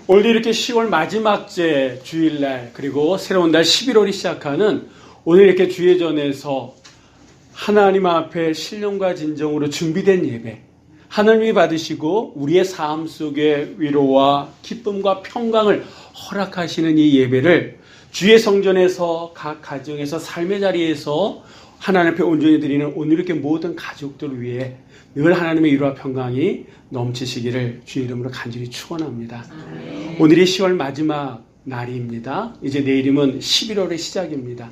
오늘 이렇게 10월 마지막 째 주일날 그리고 새로운 달 11월이 시작하는 오늘 이렇게 주예전에서 하나님 앞에 신령과 진정으로 준비된 예배, 하나님이 받으시고 우리의 삶 속에 위로와 기쁨과 평강을 허락하시는 이 예배를 주의 성전에서 각 가정에서 삶의 자리에서 하나님 앞에 온전히 드리는 오늘 이렇게 모든 가족들을 위해 늘 하나님의 위로와 평강이 넘치시기를 주의 이름으로 간절히 축원합니다. 오늘이 10월 마지막 날입니다. 이제 내일이면 11월의 시작입니다.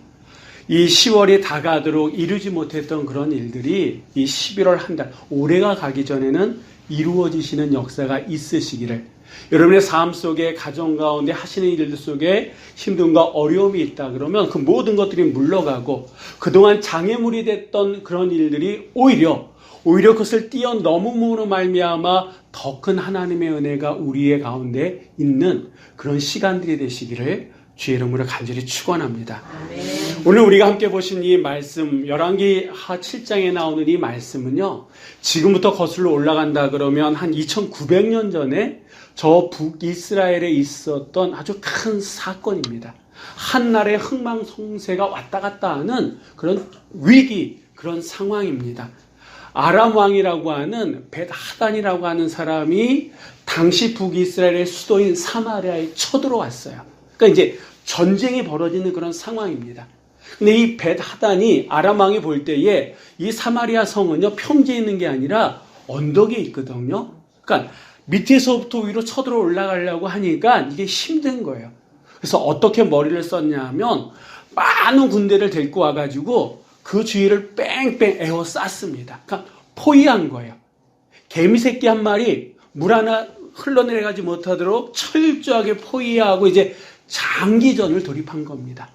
이 10월이 다가도록 이루지 못했던 그런 일들이 이 11월 한 달, 올해가 가기 전에는 이루어지시는 역사가 있으시기를, 여러분의 삶 속에 가정 가운데 하시는 일들 속에 힘듦과 어려움이 있다 그러면 그 모든 것들이 물러가고 그동안 장애물이 됐던 그런 일들이 오히려 그것을 뛰어넘음으로 말미암아 더 큰 하나님의 은혜가 우리의 가운데 있는 그런 시간들이 되시기를 주의 이름으로 간절히 축원합니다. 오늘 우리가 함께 보신 이 말씀, 열왕기 7장에 나오는 이 말씀은요, 지금부터 거슬러 올라간다 그러면 한 2900년 전에 저 북이스라엘에 있었던 아주 큰 사건입니다. 한날의 흥망성쇠가 왔다 갔다 하는 그런 위기, 그런 상황입니다. 아람 왕이라고 하는 벳하단이라고 하는 사람이 당시 북이스라엘의 수도인 사마리아에 쳐들어왔어요. 그러니까 이제 전쟁이 벌어지는 그런 상황입니다. 근데 이 벳하단이 아람 왕이 볼 때에 이 사마리아 성은요, 평지에 있는 게 아니라 언덕에 있거든요. 그러니까 밑에서부터 위로 쳐들어 올라가려고 하니까 이게 힘든 거예요. 그래서 어떻게 머리를 썼냐 하면 많은 군대를 데리고 와가지고 그 주위를 뺑뺑 에워쌌습니다. 그러니까 포위한 거예요. 개미새끼 한 마리 물 하나 흘러내려가지 못하도록 철저하게 포위하고 이제 장기전을 돌입한 겁니다.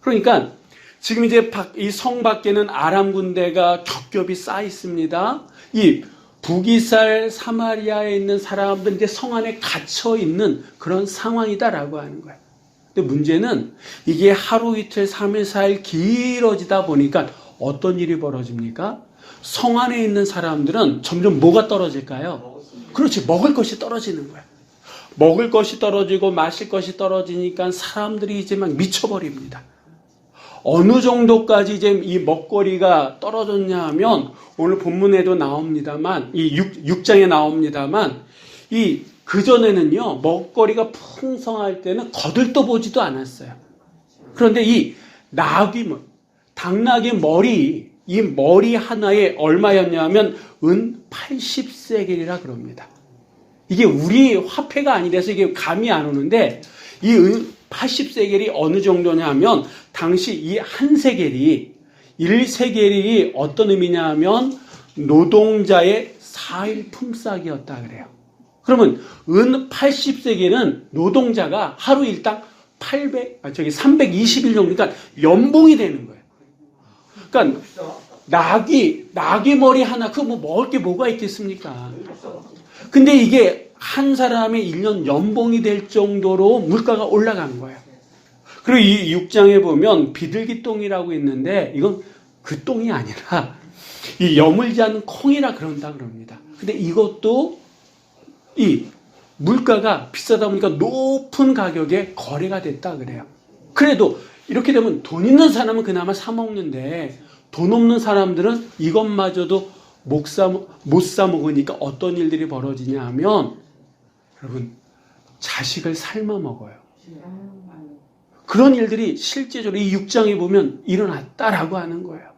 그러니까 지금 이제 이 성 밖에는 아람 군대가 겹겹이 쌓여 있습니다. 이 북이스라엘 사마리아에 있는 사람들은 이제 성 안에 갇혀 있는 그런 상황이다라고 하는 거예요. 근데 문제는 이게 하루 이틀 3일 4일 길어지다 보니까 어떤 일이 벌어집니까? 성 안에 있는 사람들은 점점 뭐가 떨어질까요? 그렇지, 먹을 것이 떨어지는 거예요. 먹을 것이 떨어지고 마실 것이 떨어지니까 사람들이 이제 막 미쳐버립니다. 어느 정도까지 이제 이 먹거리가 떨어졌냐 하면 오늘 본문에도 나옵니다만, 이 6장에 나옵니다만, 그전에는요, 먹거리가 풍성할 때는 거들떠보지도 않았어요. 그런데 이 당나귀 머리, 이 머리 하나에 얼마였냐 하면 은 80세겔이라 그럽니다. 이게 우리 화폐가 아니라서 이게 감이 안 오는데, 이 은 80세겔이 어느 정도냐 하면, 당시 이 한 세겔이, 1세겔이 어떤 의미냐 하면, 노동자의 4일 품삯이었다 그래요. 그러면 은 80세겔은 노동자가 하루 일당 320일 정도, 그러니까 연봉이 되는 거예요. 그러니까 나귀 머리 하나, 그거 뭐 먹을 게 뭐가 있겠습니까? 근데 이게 한 사람의 1년 연봉이 될 정도로 물가가 올라간 거예요. 그리고 이 6장에 보면 비둘기똥이라고 있는데 이건 그 똥이 아니라 이 여물지 않는 콩이라 그런다 그럽니다. 근데 이것도 이 물가가 비싸다 보니까 높은 가격에 거래가 됐다 그래요. 그래도 이렇게 되면 돈 있는 사람은 그나마 사 먹는데 돈 없는 사람들은 이것마저도 못 사 먹으니까 어떤 일들이 벌어지냐 하면, 여러분, 자식을 삶아 먹어요. 그런 일들이 실제적으로 이 6장에 보면 일어났다라고 하는 거예요.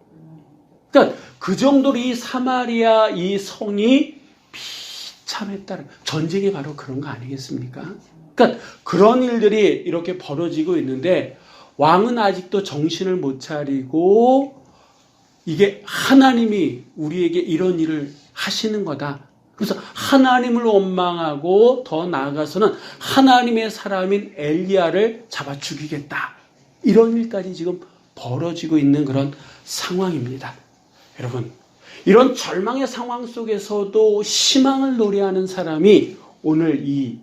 그러니까 그 정도로 이 사마리아 이 성이 비참했다는, 전쟁이 바로 그런 거 아니겠습니까? 그러니까 그런 일들이 이렇게 벌어지고 있는데 왕은 아직도 정신을 못 차리고 이게 하나님이 우리에게 이런 일을 하시는 거다. 그래서 하나님을 원망하고 더 나아가서는 하나님의 사람인 엘리야를 잡아 죽이겠다. 이런 일까지 지금 벌어지고 있는 그런 상황입니다. 여러분, 이런 절망의 상황 속에서도 희망을 노래하는 사람이 오늘 이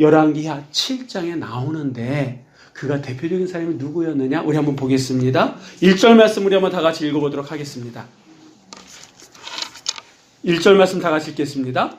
열왕기하 7장에 나오는데, 그가 대표적인 사람이 누구였느냐? 우리 한번 보겠습니다. 1절 말씀 우리 한번 다 같이 읽어보도록 하겠습니다. 1절 말씀 다 같이 읽겠습니다.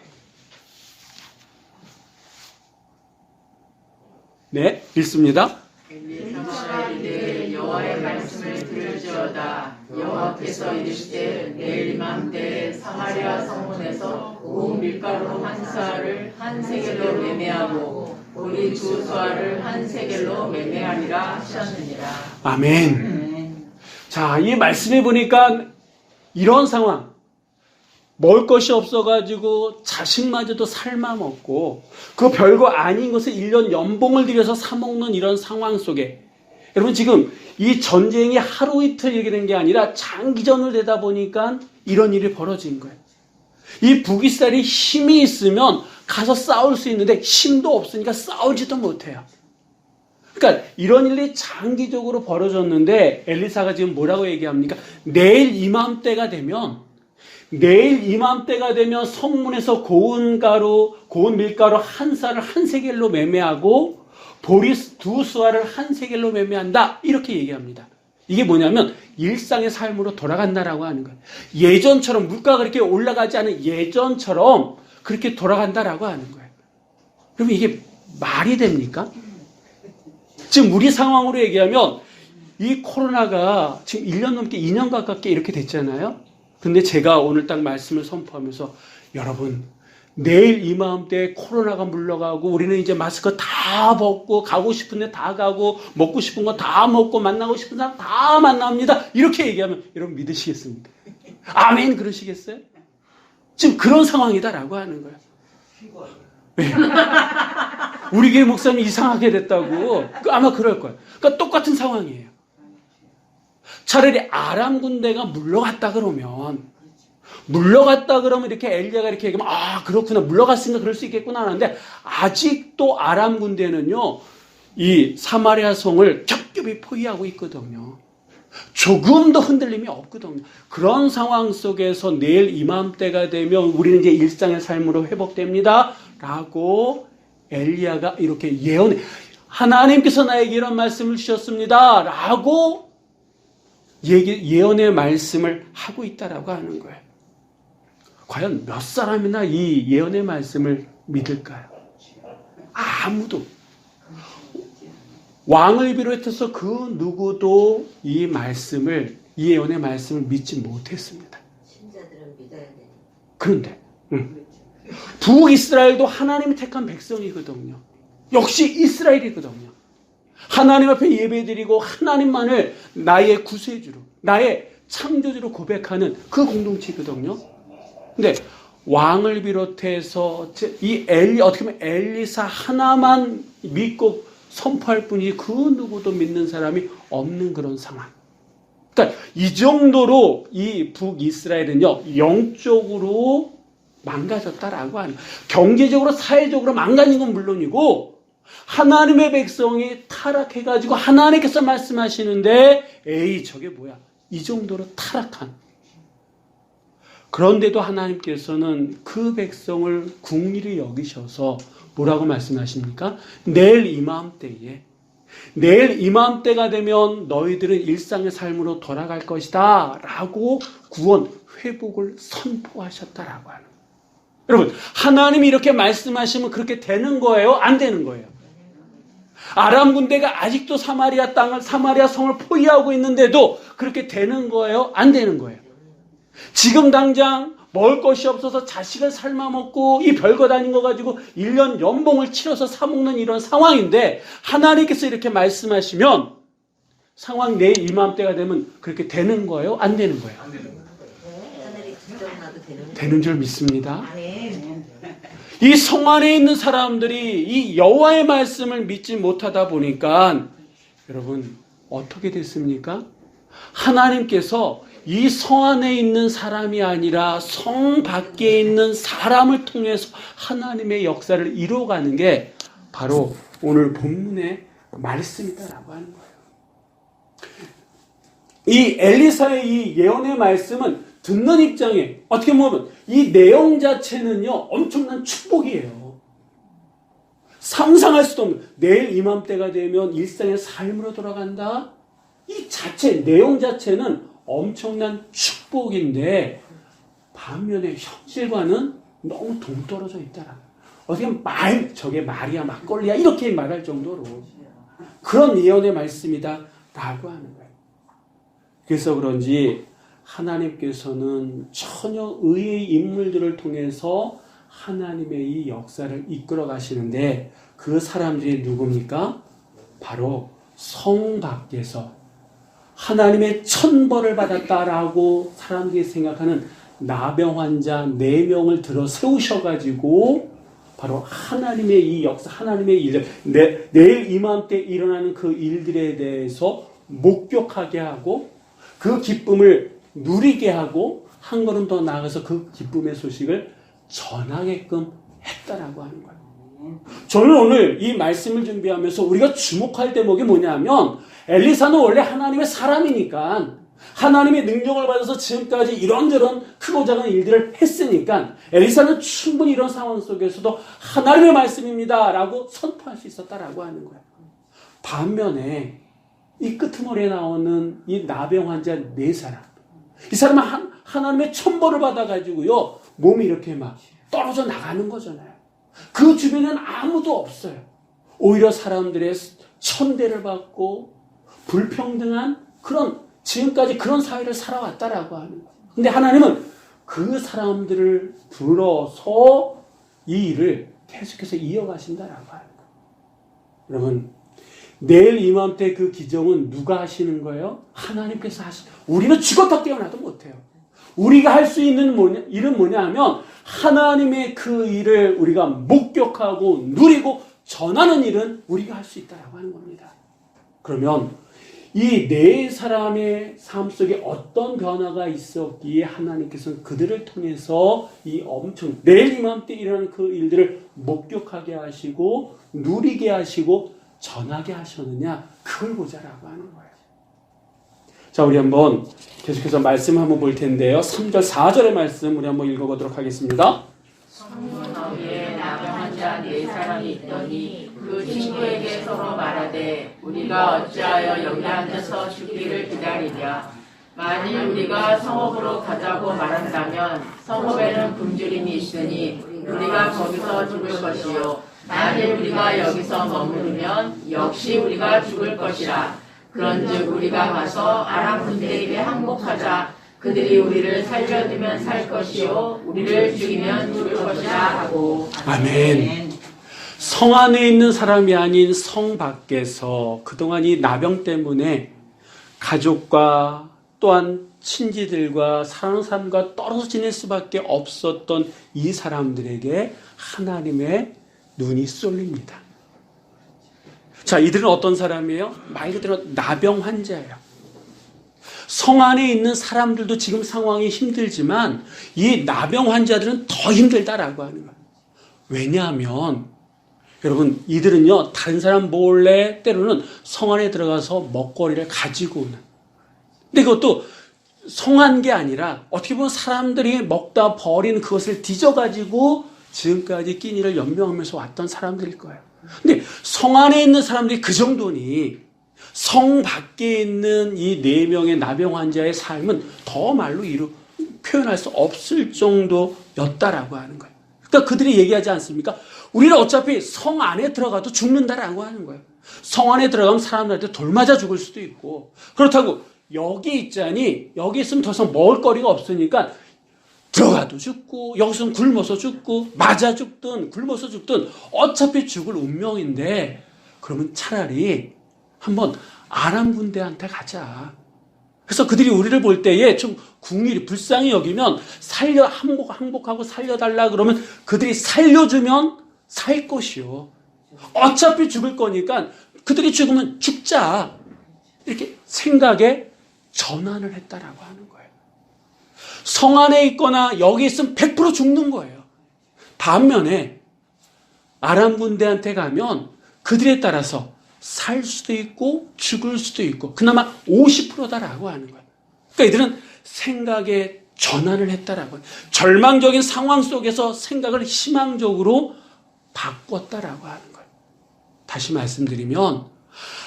네, 읽습니다. 이스라엘이 여호와의 말씀을 들을지어다. 여호와께서 이르시되 내일 이맘때에 사마리아 성문에서 고운 밀가루 한 사를 한 세겔로 매매하고 우리 두 수아를 한 세겔로 매매하리라 하셨느니라. 아멘. 자, 이 말씀에 보니까 이런 상황, 먹을 것이 없어가지고 자식마저도 삶아먹고 그 별거 아닌 것을 1년 연봉을 들여서 사먹는 이런 상황 속에 여러분 지금 이 전쟁이 하루 이틀 얘기된 게 아니라 장기전을 되다 보니까 이런 일이 벌어진 거예요. 이 북이스라엘이 힘이 있으면 가서 싸울 수 있는데 힘도 없으니까 싸우지도 못해요. 그러니까 이런 일이 장기적으로 벌어졌는데 엘리사가 지금 뭐라고 얘기합니까? 내일 이맘때가 되면 성문에서 고운 밀가루 한 쌀을 한 세겔로 매매하고 보리 두 수아를 한 세겔로 매매한다. 이렇게 얘기합니다. 이게 뭐냐면 일상의 삶으로 돌아간다라고 하는 거예요. 예전처럼 물가가 그렇게 올라가지 않은 예전처럼 그렇게 돌아간다라고 하는 거예요. 그럼 이게 말이 됩니까? 지금 우리 상황으로 얘기하면 이 코로나가 지금 1년 넘게 2년 가깝게 이렇게 됐잖아요. 근데 제가 오늘 딱 말씀을 선포하면서 여러분 내일 이맘때 코로나가 물러가고 우리는 이제 마스크 다 벗고 가고 싶은 데 다 가고 먹고 싶은 거 다 먹고 만나고 싶은 사람 다 만납니다. 이렇게 얘기하면 여러분 믿으시겠습니까? 아멘 그러시겠어요? 지금 그런 상황이다라고 하는 거예요. 네. 우리 교회 목사님 이상하게 됐다고 아마 그럴 거예요. 그러니까 똑같은 상황이에요. 차라리 아람 군대가 물러갔다 그러면 이렇게 엘리야가 이렇게 얘기하면 아 그렇구나 물러갔으니까 그럴 수 있겠구나 하는데 아직도 아람 군대는요 이 사마리아 성을 겹겹이 포위하고 있거든요. 조금도 흔들림이 없거든요. 그런 상황 속에서 내일 이맘때가 되면 우리는 이제 일상의 삶으로 회복됩니다 라고 엘리야가 이렇게 예언해 하나님께서 나에게 이런 말씀을 주셨습니다 라고 예언의 말씀을 하고 있다라고 하는 거예요. 과연 몇 사람이나 이 예언의 말씀을 믿을까요? 아무도. 왕을 비롯해서 그 누구도 이 예언의 말씀을 믿지 못했습니다. 신자들은 믿어야 돼. 그런데 북이스라엘도 하나님이 택한 백성이거든요. 역시 이스라엘이거든요. 하나님 앞에 예배드리고 하나님만을 나의 구세주로, 나의 창조주로 고백하는 그 공동체거든요. 근데 왕을 비롯해서 어떻게 보면 엘리사 하나만 믿고 선포할 뿐이지 그 누구도 믿는 사람이 없는 그런 상황. 그러니까 이 정도로 이 북이스라엘은요 영적으로 망가졌다라고 하는 경제적으로 사회적으로 망가진 건 물론이고 하나님의 백성이 타락해가지고 하나님께서 말씀하시는데 에이 저게 뭐야 이 정도로 타락한 그런데도 하나님께서는 그 백성을 긍휼히 여기셔서 뭐라고 말씀하십니까? 내일 이맘때가 되면 너희들은 일상의 삶으로 돌아갈 것이다 라고 구원, 회복을 선포하셨다라고 하는 거예요. 여러분 하나님이 이렇게 말씀하시면 그렇게 되는 거예요? 안 되는 거예요? 아람 군대가 아직도 사마리아 성을 포위하고 있는데도 그렇게 되는 거예요? 안 되는 거예요? 지금 당장 먹을 것이 없어서 자식을 삶아먹고 이 별것 아닌 거 가지고 1년 연봉을 치러서 사먹는 이런 상황인데 하나님께서 이렇게 말씀하시면 상황 내일 이맘때가 되면 그렇게 되는 거예요? 안 되는 거예요? 하늘이 직접 나도 되는 줄 믿습니다. 이 성 안에 있는 사람들이 이 여호와의 말씀을 믿지 못하다 보니까 여러분 어떻게 됐습니까? 하나님께서 이 성 안에 있는 사람이 아니라 성 밖에 있는 사람을 통해서 하나님의 역사를 이루어가는 게 바로 오늘 본문의 말씀이다라고 하는 거예요. 이 엘리사의 이 예언의 말씀은 듣는 입장에 어떻게 보면 이 내용 자체는요 엄청난 축복이에요. 상상할 수도 없는 내일 이맘때가 되면 일상의 삶으로 돌아간다. 이 내용 자체는 엄청난 축복인데 반면에 현실과는 너무 동떨어져 있다라. 어떻게 저게 말이야, 막걸리야, 이렇게 말할 정도로 그런 예언의 말씀이다 라고 하는 거예요. 그래서 그런지 하나님께서는 전혀 의의 인물들을 통해서 하나님의 이 역사를 이끌어 가시는데, 그 사람들이 누굽니까? 바로 성 밖에서 하나님의 천벌을 받았다라고 사람들이 생각하는 나병 환자 4명을 들어 세우셔가지고 바로 하나님의 이 역사, 하나님의 일들, 내일 이맘때 일어나는 그 일들에 대해서 목격하게 하고 그 기쁨을 누리게 하고 한 걸음 더 나아가서 그 기쁨의 소식을 전하게끔 했다라고 하는 거예요. 저는 오늘 이 말씀을 준비하면서 우리가 주목할 대목이 뭐냐면, 엘리사는 원래 하나님의 사람이니까 하나님의 능력을 받아서 지금까지 이런저런 크고 작은 일들을 했으니까 엘리사는 충분히 이런 상황 속에서도 하나님의 말씀입니다 라고 선포할 수 있었다라고 하는 거예요. 반면에 이 끄트머리에 나오는 이 나병 환자 4사람, 이 사람은 하나님의 천벌을 받아가지고요 몸이 이렇게 막 떨어져 나가는 거잖아요. 그 주변에는 아무도 없어요. 오히려 사람들의 천대를 받고 불평등한 그런, 지금까지 그런 사회를 살아왔다라고 하는 거예요. 근데 하나님은 그 사람들을 불어서 이 일을 계속해서 이어가신다라고 하는 거예요. 여러분, 내일 이맘때 그 기적은 누가 하시는 거예요? 하나님께서 하시는 거예요. 우리는 죽었다 깨어나도 못해요. 우리가 할 수 있는 일은 뭐냐 하면 하나님의 그 일을 우리가 목격하고 누리고 전하는 일은 우리가 할 수 있다라고 하는 겁니다. 그러면 이 4사람의 삶 속에 어떤 변화가 있었기에 하나님께서는 그들을 통해서 이 엄청 내일 이맘때 일어나는 그 일들을 목격하게 하시고 누리게 하시고 전하게 하셨느냐, 그걸 보자라고 하는 거예요. 자, 우리 한번 계속해서 말씀 한번 볼 텐데요. 3절 4절의 말씀 우리 한번 읽어보도록 하겠습니다. 성문 어귀에 나병 환자 4사람이 있더니 그 친구에게 서로 말하되 우리가 어찌하여 여기 앉아서 죽기를 기다리랴. 만일 우리가 성읍으로 가자고 말한다면 성읍에는 굶주림이 있으니 우리가 거기서 죽을 것이요, 만일 우리가 여기서 머무르면 역시 우리가 죽을 것이라. 그런즉 우리가 가서 아람 군대에게 항복하자. 그들이 우리를 살려두면 살 것이요 우리를 죽이면 죽을 것이라 하고. 아멘. 성 안에 있는 사람이 아닌 성 밖에서 그동안 이 나병 때문에 가족과 또한 친지들과 사랑하는 사람과 떨어져 지낼 수밖에 없었던 이 사람들에게 하나님의 눈이 쏠립니다. 자, 이들은 어떤 사람이에요? 말 그대로 나병 환자예요. 성 안에 있는 사람들도 지금 상황이 힘들지만 이 나병 환자들은 더 힘들다라고 하는 거예요. 왜냐하면 여러분, 이들은요 다른 사람 몰래 때로는 성 안에 들어가서 먹거리를 가지고 오는, 근데 그것도 성한 게 아니라 어떻게 보면 사람들이 먹다 버린 그것을 뒤져가지고 지금까지 끼니를 연명하면서 왔던 사람들일 거예요. 근데 성 안에 있는 사람들이 그 정도니 성 밖에 있는 이 4명의 나병 환자의 삶은 더 말로 표현할 수 없을 정도였다라고 하는 거예요. 그러니까 그들이 얘기하지 않습니까? 우리는 어차피 성 안에 들어가도 죽는다라고 하는 거예요. 성 안에 들어가면 사람들한테 돌 맞아 죽을 수도 있고, 그렇다고 여기 있자니 여기 있으면 더 이상 먹을 거리가 없으니까 들어가도 죽고 여기서는 굶어서 죽고 맞아 죽든 굶어서 죽든 어차피 죽을 운명인데, 그러면 차라리 한번 아람 군대한테 가자. 그래서 그들이 우리를 볼 때에 좀 궁일이 불쌍히 여기면 항복하고 살려달라 그러면 그들이 살려주면 살 것이요, 어차피 죽을 거니까 그들이 죽으면 죽자, 이렇게 생각에 전환을 했다라고 하는 거예요. 성 안에 있거나 여기 있으면 100% 죽는 거예요. 반면에 아람 군대한테 가면 그들에 따라서 살 수도 있고 죽을 수도 있고 그나마 50%다라고 하는 거예요. 그러니까 이들은 생각에 전환을 했다라고, 절망적인 상황 속에서 생각을 희망적으로 바꿨다라고 하는 거예요. 다시 말씀드리면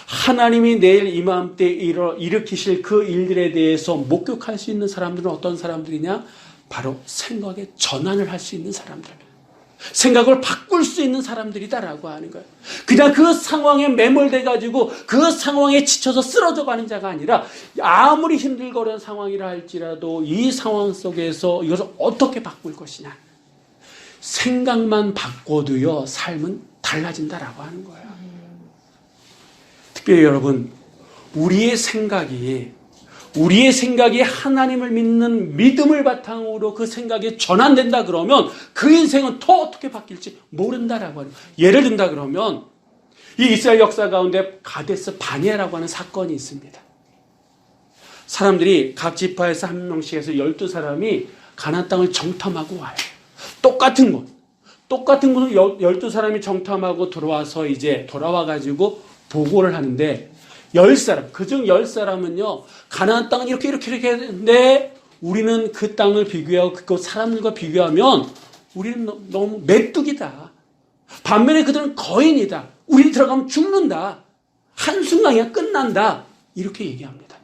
하나님이 내일 이맘때 일으키실 그 일들에 대해서 목격할 수 있는 사람들은 어떤 사람들이냐? 바로 생각에 전환을 할 수 있는 사람들. 생각을 바꿀 수 있는 사람들이다라고 하는 거예요. 그냥 그 상황에 매몰돼가지고 그 상황에 지쳐서 쓰러져 가는 자가 아니라 아무리 힘들거리는 상황이라 할지라도 이 상황 속에서 이것을 어떻게 바꿀 것이냐. 생각만 바꿔도요, 삶은 달라진다라고 하는 거예요. 특별히 여러분, 우리의 생각이 하나님을 믿는 믿음을 바탕으로 그 생각이 전환된다 그러면 그 인생은 더 어떻게 바뀔지 모른다라고 하는 거예요. 예를 든다 그러면 이 이스라엘 역사 가운데 가데스 바네아라고 하는 사건이 있습니다. 사람들이 각 지파에서 한 명씩 해서 12사람이 가나안 땅을 정탐하고 와요. 똑같은 곳 12사람이 정탐하고 들어와서 이제 돌아와가지고 보고를 하는데 10사람, 그중 10사람은요, 가나안 땅은 이렇게 했는데, 우리는 그 땅을 비교하고, 그 사람들과 비교하면, 우리는 너무 메뚜기다. 반면에 그들은 거인이다. 우리 들어가면 죽는다. 한순간이야, 끝난다. 이렇게 얘기합니다.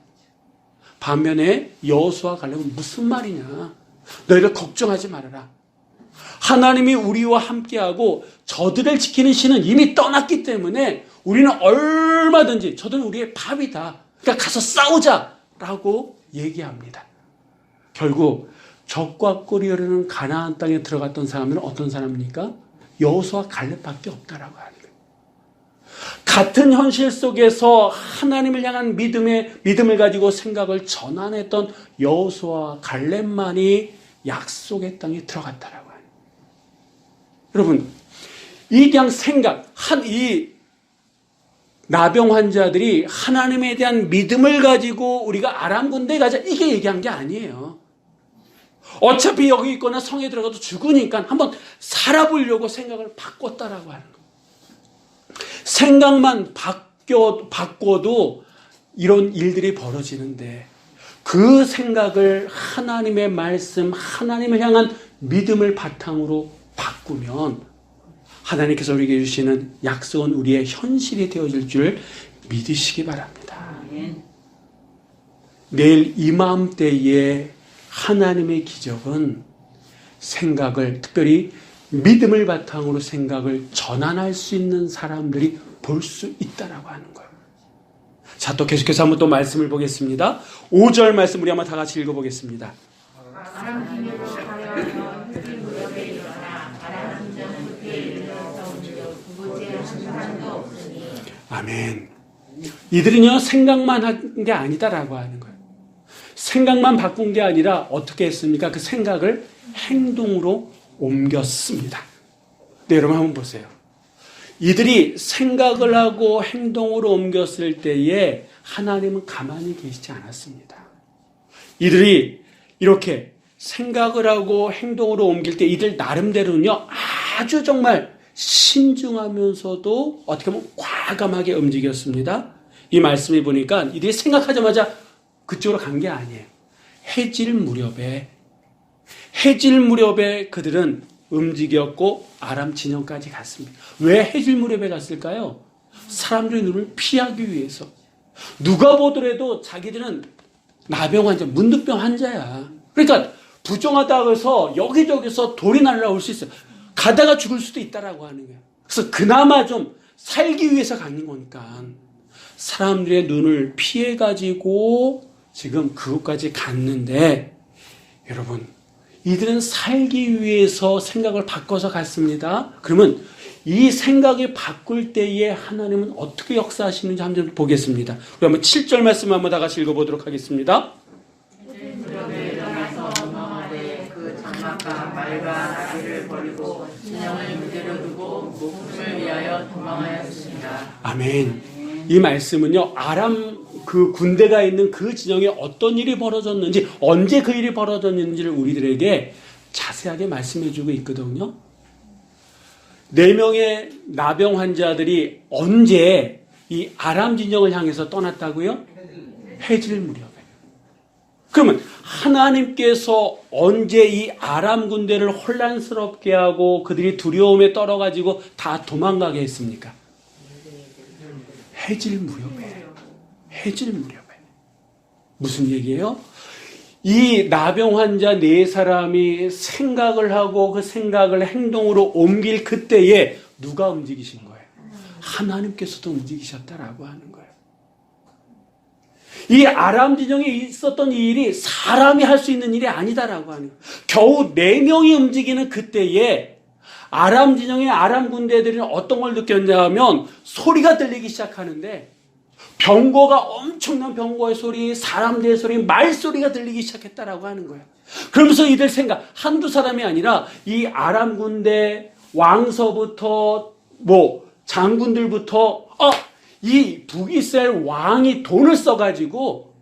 반면에 여호수아 갈렙은 무슨 말이냐. 너희들 걱정하지 말아라. 하나님이 우리와 함께하고 저들을 지키는 신은 이미 떠났기 때문에 우리는 얼마든지 저들은 우리의 밥이다. 그러니까 가서 싸우자라고 얘기합니다. 결국 적과 꿀이 흐르는 가나안 땅에 들어갔던 사람들은 어떤 사람입니까? 여호수아 갈렙밖에 없다라고 하는 거예요. 같은 현실 속에서 하나님을 향한 믿음을 가지고 생각을 전환했던 여호수아 갈렙만이 약속의 땅에 들어갔다라고 하는 거예요. 여러분, 이 그냥 생각, 이 나병 환자들이 하나님에 대한 믿음을 가지고 우리가 아람 군대에 가자 이게 얘기한 게 아니에요. 어차피 여기 있거나 성에 들어가도 죽으니까 한번 살아보려고 생각을 바꿨다라고 하는 거예요. 생각만 바꿔도 이런 일들이 벌어지는데 그 생각을 하나님의 말씀, 하나님을 향한 믿음을 바탕으로 바꾸면 하나님께서 우리에게 주시는 약속은 우리의 현실이 되어질 줄 믿으시기 바랍니다. 내일 이맘때에 하나님의 기적은 생각을, 특별히 믿음을 바탕으로 생각을 전환할 수 있는 사람들이 볼 수 있다라고 하는 거예요. 자, 또 계속해서 한번 또 말씀을 보겠습니다. 5절 말씀 우리 한번 다 같이 읽어보겠습니다. 아멘. 이들은요, 생각만 한 게 아니다라고 하는 거예요. 생각만 바꾼 게 아니라 어떻게 했습니까? 그 생각을 행동으로 옮겼습니다. 네, 여러분 한번 보세요. 이들이 생각을 하고 행동으로 옮겼을 때에 하나님은 가만히 계시지 않았습니다. 이들이 이렇게 생각을 하고 행동으로 옮길 때 이들 나름대로는요, 아주 정말 신중하면서도 어떻게 보면 과감하게 움직였습니다. 이 말씀을 보니까 이들이 생각하자마자 그쪽으로 간 게 아니에요. 해질 무렵에 그들은 움직였고 아람 진영까지 갔습니다. 왜 해질 무렵에 갔을까요? 사람들의 눈을 피하기 위해서. 누가 보더라도 자기들은 나병 환자, 문득병 환자야. 그러니까 부정하다고 해서 여기저기서 돌이 날라올 수 있어요. 가다가 죽을 수도 있다라고 하는 거예요. 그래서 그나마 좀 살기 위해서 가는 거니까 사람들의 눈을 피해가지고 지금 그곳까지 갔는데 여러분, 이들은 살기 위해서 생각을 바꿔서 갔습니다. 그러면 이 생각이 바꿀 때에 하나님은 어떻게 역사하시는지 한번 보겠습니다. 우리 한번 7절 말씀 한번 다 같이 읽어보도록 하겠습니다. 장막과 말과 나귀를 버리고 진영을 그대로 두고 목숨을 위하여 도망하였습니다. 아멘. 이 말씀은요, 아람 그 군대가 있는 그 진영에 어떤 일이 벌어졌는지, 언제 그 일이 벌어졌는지를 우리들에게 자세하게 말씀해주고 있거든요. 4명의 나병 환자들이 언제 이 아람 진영을 향해서 떠났다고요? 해질 무렵에. 그러면 하나님께서 언제 이 아람 군대를 혼란스럽게 하고 그들이 두려움에 떨어가지고 다 도망가게 했습니까? 해질 무렵에. 무슨 얘기예요? 이 나병 환자 네 사람이 생각을 하고 그 생각을 행동으로 옮길 그때에 누가 움직이신 거예요? 하나님께서도 움직이셨다라고 하는 거예요. 이 아람 진영에 있었던 이 일이 사람이 할 수 있는 일이 아니다라고 하는 거예요. 겨우 4명이 움직이는 그때에 아람 진영의 아람 군대들이 어떤 걸 느꼈냐면 소리가 들리기 시작하는데 병거가 엄청난 병거의 소리, 사람들의 소리, 말소리가 들리기 시작했다라고 하는 거예요. 그러면서 이들 생각, 한두 사람이 아니라 이 아람 군대 왕서부터 장군들부터 이 북이스라엘 왕이 돈을 써가지고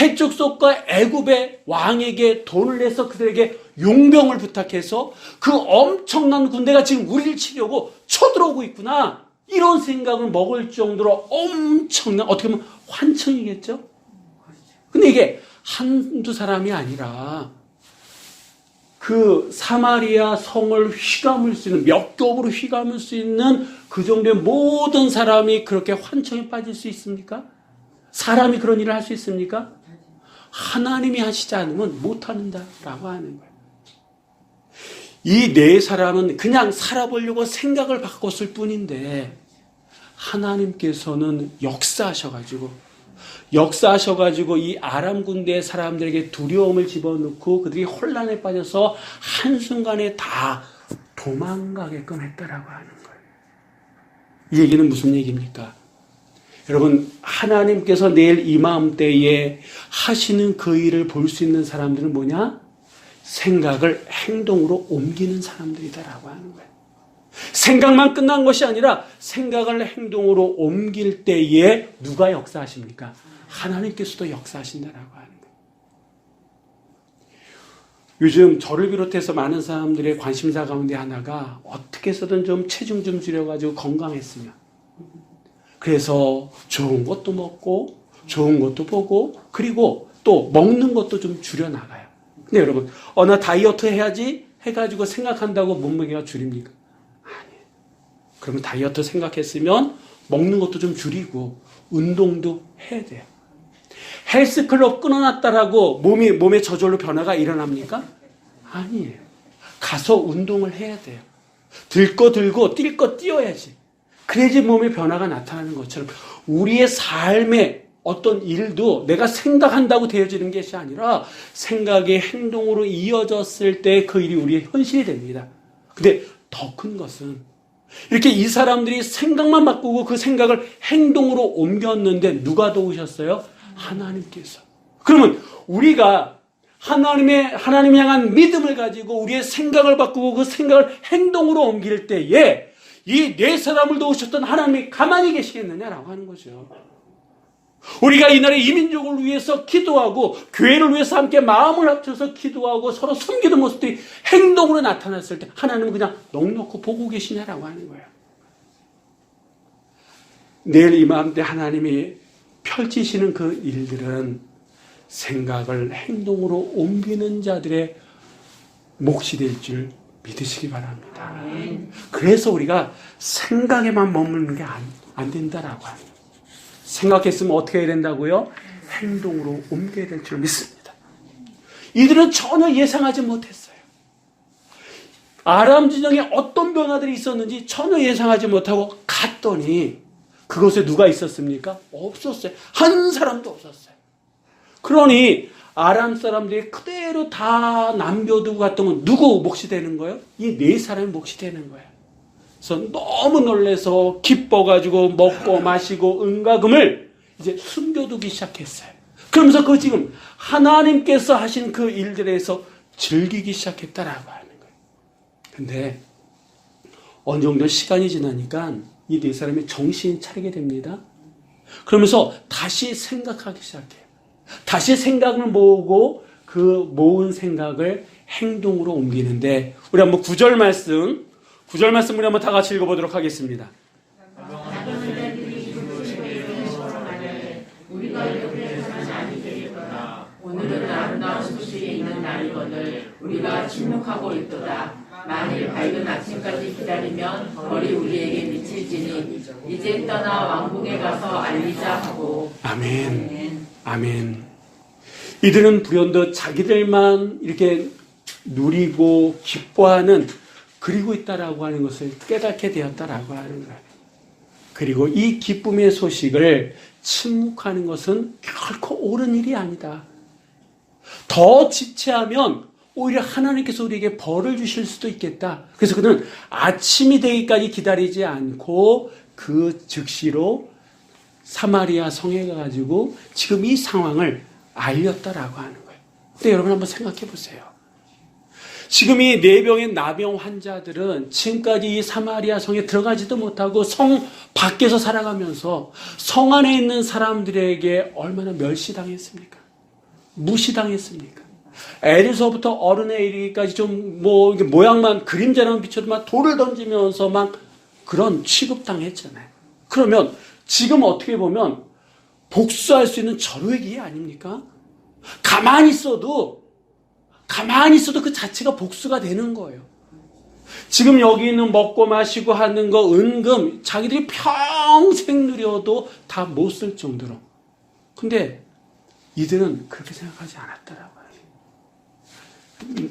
해족속과 애굽의 왕에게 돈을 내서 그들에게 용병을 부탁해서 그 엄청난 군대가 지금 우리를 치려고 쳐들어오고 있구나. 이런 생각을 먹을 정도로 엄청난, 어떻게 보면 환청이겠죠? 근데 이게 한두 사람이 아니라 그 사마리아 성을 휘감을 수 있는, 몇 겹으로 휘감을 수 있는 그 정도의 모든 사람이 그렇게 환청에 빠질 수 있습니까? 사람이 그런 일을 할 수 있습니까? 하나님이 하시지 않으면 못한다라고 하는 거예요. 이 네 사람은 그냥 살아보려고 생각을 바꿨을 뿐인데 하나님께서는 역사하셔가지고 이 아람 군대의 사람들에게 두려움을 집어넣고 그들이 혼란에 빠져서 한순간에 다 도망가게끔 했다라고 하는 거예요. 이 얘기는 무슨 얘기입니까? 여러분, 하나님께서 내일 이 마음때에 하시는 그 일을 볼 수 있는 사람들은 뭐냐? 생각을 행동으로 옮기는 사람들이다라고 하는 거예요. 생각만 끝난 것이 아니라 생각을 행동으로 옮길 때에 누가 역사하십니까? 하나님께서도 역사하신다라고 하는 거예요. 요즘 저를 비롯해서 많은 사람들의 관심사 가운데 하나가 어떻게 해서든 좀 체중 좀 줄여가지고 건강했으면, 그래서 좋은 것도 먹고 좋은 것도 보고 그리고 또 먹는 것도 좀 줄여나가요. 근데 여러분, 나 다이어트 해야지 해가지고 생각한다고 몸무게가 줄입니까? 아니에요. 그러면 다이어트 생각했으면 먹는 것도 좀 줄이고 운동도 해야 돼요. 헬스클럽 끊어놨다라고 몸에 저절로 변화가 일어납니까? 아니에요. 가서 운동을 해야 돼요. 들 거 들고 뛸 거 뛰어야지. 그래야지 몸에 변화가 나타나는 것처럼 우리의 삶에 어떤 일도 내가 생각한다고 되어지는 것이 아니라 생각의 행동으로 이어졌을 때 그 일이 우리의 현실이 됩니다. 근데 더 큰 것은 이렇게 이 사람들이 생각만 바꾸고 그 생각을 행동으로 옮겼는데 누가 도우셨어요? 하나님께서. 그러면 우리가 하나님 향한 믿음을 가지고 우리의 생각을 바꾸고 그 생각을 행동으로 옮길 때에 이 네 사람을 도우셨던 하나님이 가만히 계시겠느냐라고 하는 거죠. 우리가 이 나라의 이민족을 위해서 기도하고 교회를 위해서 함께 마음을 합쳐서 기도하고 서로 섬기는 모습들이 행동으로 나타났을 때 하나님은 그냥 넋놓고 보고 계시냐라고 하는 거예요. 내일 이 마음 때 하나님이 펼치시는 그 일들은 생각을 행동으로 옮기는 자들의 몫이 될 줄 믿으시기 바랍니다. 그래서 우리가 생각에만 머무는 게 안 된다라고 합니다. 생각했으면 어떻게 해야 된다고요? 행동으로 옮겨야 될 줄 믿습니다. 이들은 전혀 예상하지 못했어요. 아람 진영에 어떤 변화들이 있었는지 전혀 예상하지 못하고 갔더니 그곳에 누가 있었습니까? 없었어요. 한 사람도 없었어요. 그러니 아람 사람들이 그대로 다 남겨두고 갔던 건 누구 몫이 되는 거예요? 이 네 사람의 몫이 되는 거예요. 그래서 너무 놀라서 기뻐가지고 먹고 마시고 은가금을 이제 숨겨두기 시작했어요. 그러면서 그 지금 하나님께서 하신 그 일들에서 즐기기 시작했다라고 하는 거예요. 근데 어느 정도 시간이 지나니까 이 네 사람이 정신 차리게 됩니다. 그러면서 다시 생각하기 시작해요. 다시 생각을 모으고 그 모은 생각을 행동으로 옮기는데 우리 한번 9절 말씀 우리 한번 다 같이 읽어보도록 하겠습니다. 오늘은 아름다운 소식이 있는 날이거늘 우리가 침묵하고 있도다. 만일 밝은 아침까지 기다리면 벌이 우리에게 미칠지니 이제 떠나 왕궁에 가서 알리자 하고. 아멘. 아멘. 이들은 불현듯 자기들만 이렇게 누리고 기뻐하는 그리고 있다라고 하는 것을 깨닫게 되었다라고 하는 거예요. 그리고 이 기쁨의 소식을 침묵하는 것은 결코 옳은 일이 아니다. 더 지체하면 오히려 하나님께서 우리에게 벌을 주실 수도 있겠다. 그래서 그는 아침이 되기까지 기다리지 않고 그 즉시로 사마리아 성에 가가지고 지금 이 상황을 알렸다라고 하는 거예요. 근데 여러분 한번 생각해 보세요. 지금 이 4병의 나병 환자들은 지금까지 이 사마리아 성에 들어가지도 못하고 성 밖에서 살아가면서 성 안에 있는 사람들에게 얼마나 멸시당했습니까? 무시당했습니까? 애에서부터 어른에 이르기까지 좀 모양만 그림자랑 비춰도 막 돌을 던지면서 막 그런 취급당했잖아요. 그러면 지금 어떻게 보면 복수할 수 있는 절호의 기회 아닙니까? 가만히 있어도 그 자체가 복수가 되는 거예요. 지금 여기 있는 먹고 마시고 하는 거 은금 자기들이 평생 누려도 다 못 쓸 정도로. 근데 이들은 그렇게 생각하지 않았더라고요.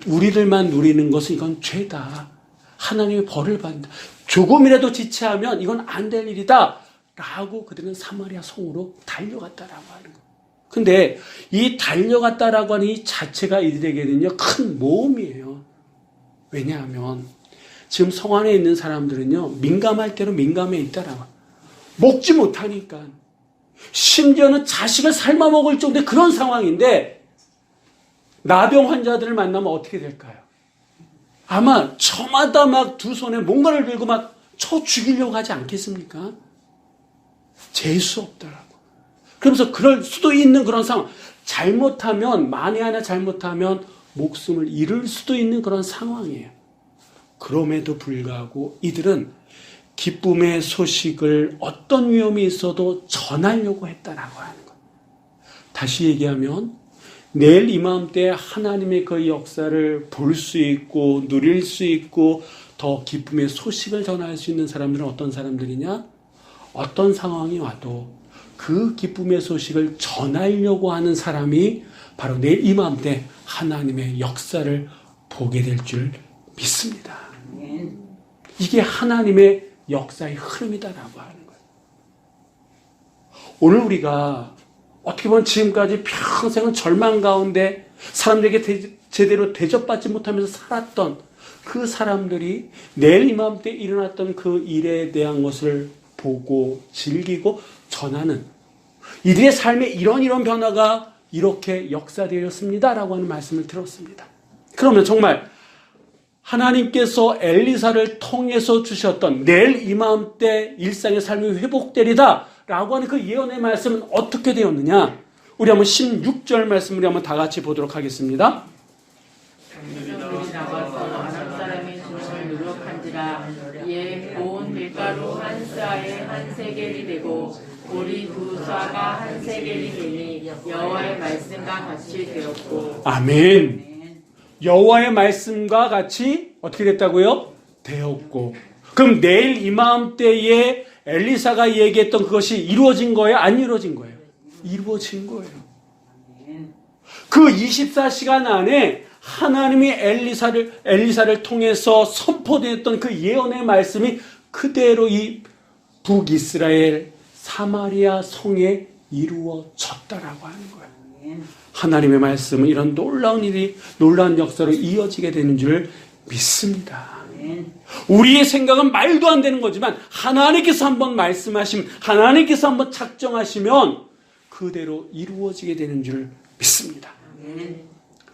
우리들만 누리는 것은 이건 죄다. 하나님의 벌을 받는다. 조금이라도 지체하면 이건 안 될 일이다. 라고 그들은 사마리아 성으로 달려갔다라고 하는 거예요. 근데 이 달려갔다라고 하는 이 자체가 이들에게는요, 큰 모험이에요. 왜냐하면 지금 성 안에 있는 사람들은요, 민감할 대로 민감해 있다라고. 먹지 못하니까. 심지어는 자식을 삶아 먹을 정도의 그런 상황인데, 나병 환자들을 만나면 어떻게 될까요? 아마 저마다 막 두 손에 뭔가를 들고 막 쳐 죽이려고 하지 않겠습니까? 재수 없더라고. 그러면서 그럴 수도 있는 그런 상황. 잘못하면, 만에 하나 잘못하면 목숨을 잃을 수도 있는 그런 상황이에요. 그럼에도 불구하고 이들은 기쁨의 소식을 어떤 위험이 있어도 전하려고 했다라고 하는 것. 다시 얘기하면 내일 이맘때 하나님의 그 역사를 볼 수 있고 누릴 수 있고 더 기쁨의 소식을 전할 수 있는 사람들은 어떤 사람들이냐? 어떤 상황이 와도 그 기쁨의 소식을 전하려고 하는 사람이 바로 내일 이맘때 하나님의 역사를 보게 될 줄 믿습니다. 이게 하나님의 역사의 흐름이다라고 하는 거예요. 오늘 우리가 어떻게 보면 지금까지 평생은 절망 가운데 사람들에게 제대로 대접받지 못하면서 살았던 그 사람들이 내일 이맘때 일어났던 그 일에 대한 것을 보고 즐기고 전하는 이들의 삶에 이런 변화가 이렇게 역사되었습니다라고 하는 말씀을 들었습니다. 그러면 정말 하나님께서 엘리사를 통해서 주셨던 내일 이맘때 일상의 삶이 회복되리다 라고 하는 그 예언의 말씀은 어떻게 되었느냐? 우리 한번 16절 말씀 우리 한번 다 같이 보도록 하겠습니다. 이에 고운 밀가루 한 쌀에 한 세겔이 되고 보리 두 쌀가 한 세겔이 되니 여호와의 말씀과 같이 되었고. 아멘. 여호와의 말씀과 같이 어떻게 됐다고요? 되었고. 그럼 내일 이맘때에 엘리사가 얘기했던 그것이 이루어진 거예요? 안 이루어진 거예요? 이루어진 거예요. 그 24시간 안에 하나님이 엘리사를 통해서 선포되었던 그 예언의 말씀이 그대로 이 북이스라엘 사마리아 성에 이루어졌다라고 하는 거예요. 하나님의 말씀은 이런 놀라운 역사로 이어지게 되는 줄 믿습니다. 우리의 생각은 말도 안 되는 거지만 하나님께서 한번 말씀하시면, 하나님께서 한번 작정하시면 그대로 이루어지게 되는 줄 믿습니다.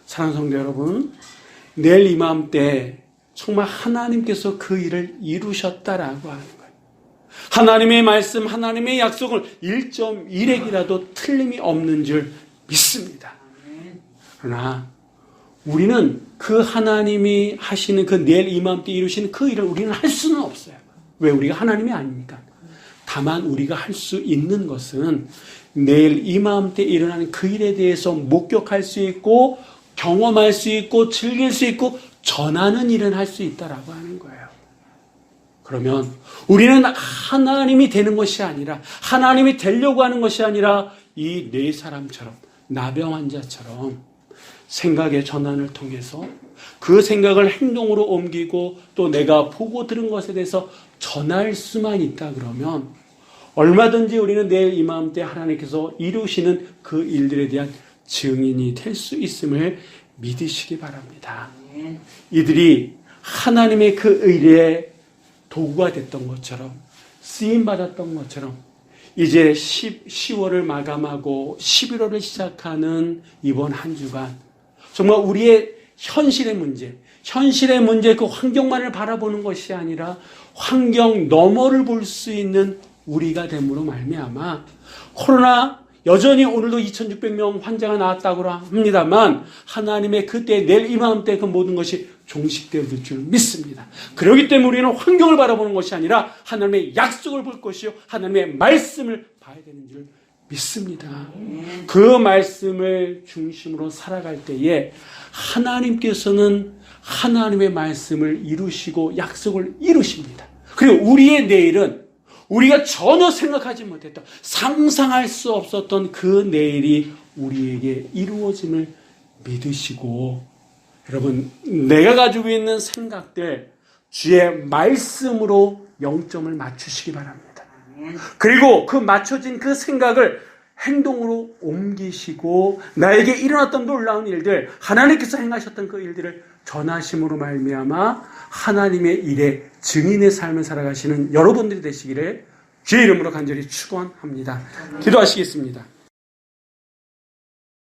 사랑하는 성도 여러분, 내일 이맘때 정말 하나님께서 그 일을 이루셨다라고 하는 거예요. 하나님의 말씀, 하나님의 약속을 1.1핵이라도 틀림이 없는 줄 믿습니다. 그러나 우리는 그 하나님이 하시는 그 내일 이맘때 이루시는 그 일을 우리는 할 수는 없어요. 왜? 우리가 하나님이 아닙니까? 다만 우리가 할 수 있는 것은 내일 이맘때 일어나는 그 일에 대해서 목격할 수 있고 경험할 수 있고 즐길 수 있고 전하는 일은 할 수 있다라고 하는 거예요. 그러면 우리는 하나님이 되는 것이 아니라, 하나님이 되려고 하는 것이 아니라 이 네 사람처럼 나병 환자처럼 생각의 전환을 통해서 그 생각을 행동으로 옮기고 또 내가 보고 들은 것에 대해서 전할 수만 있다 그러면 얼마든지 우리는 내일 이맘때 하나님께서 이루시는 그 일들에 대한 증인이 될 수 있음을 믿으시기 바랍니다. 이들이 하나님의 그 의뢰의 도구가 됐던 것처럼 쓰임받았던 것처럼 이제 10월을 마감하고 11월을 시작하는 이번 한 주간 정말 우리의 현실의 문제 그 환경만을 바라보는 것이 아니라 환경 너머를 볼 수 있는 우리가 됨으로 말미암아 코로나 여전히 오늘도 2,600명 환자가 나왔다고 합니다만 하나님의 그때 내일 이맘때 그 모든 것이 종식되어질 줄 믿습니다. 그렇기 때문에 우리는 환경을 바라보는 것이 아니라 하나님의 약속을 볼 것이요 하나님의 말씀을 봐야 되는 줄 믿습니다. 그 말씀을 중심으로 살아갈 때에 하나님께서는 하나님의 말씀을 이루시고 약속을 이루십니다. 그리고 우리의 내일은 우리가 전혀 생각하지 못했던 상상할 수 없었던 그 내일이 우리에게 이루어짐을 믿으시고 여러분 내가 가지고 있는 생각들 주의 말씀으로 0점을 맞추시기 바랍니다. 그리고 그 맞춰진 그 생각을 행동으로 옮기시고 나에게 일어났던 놀라운 일들 하나님께서 행하셨던 그 일들을 전하심으로 말미암아 하나님의 일에 증인의 삶을 살아가시는 여러분들이 되시기를 주의 이름으로 간절히 축원합니다. 기도하시겠습니다.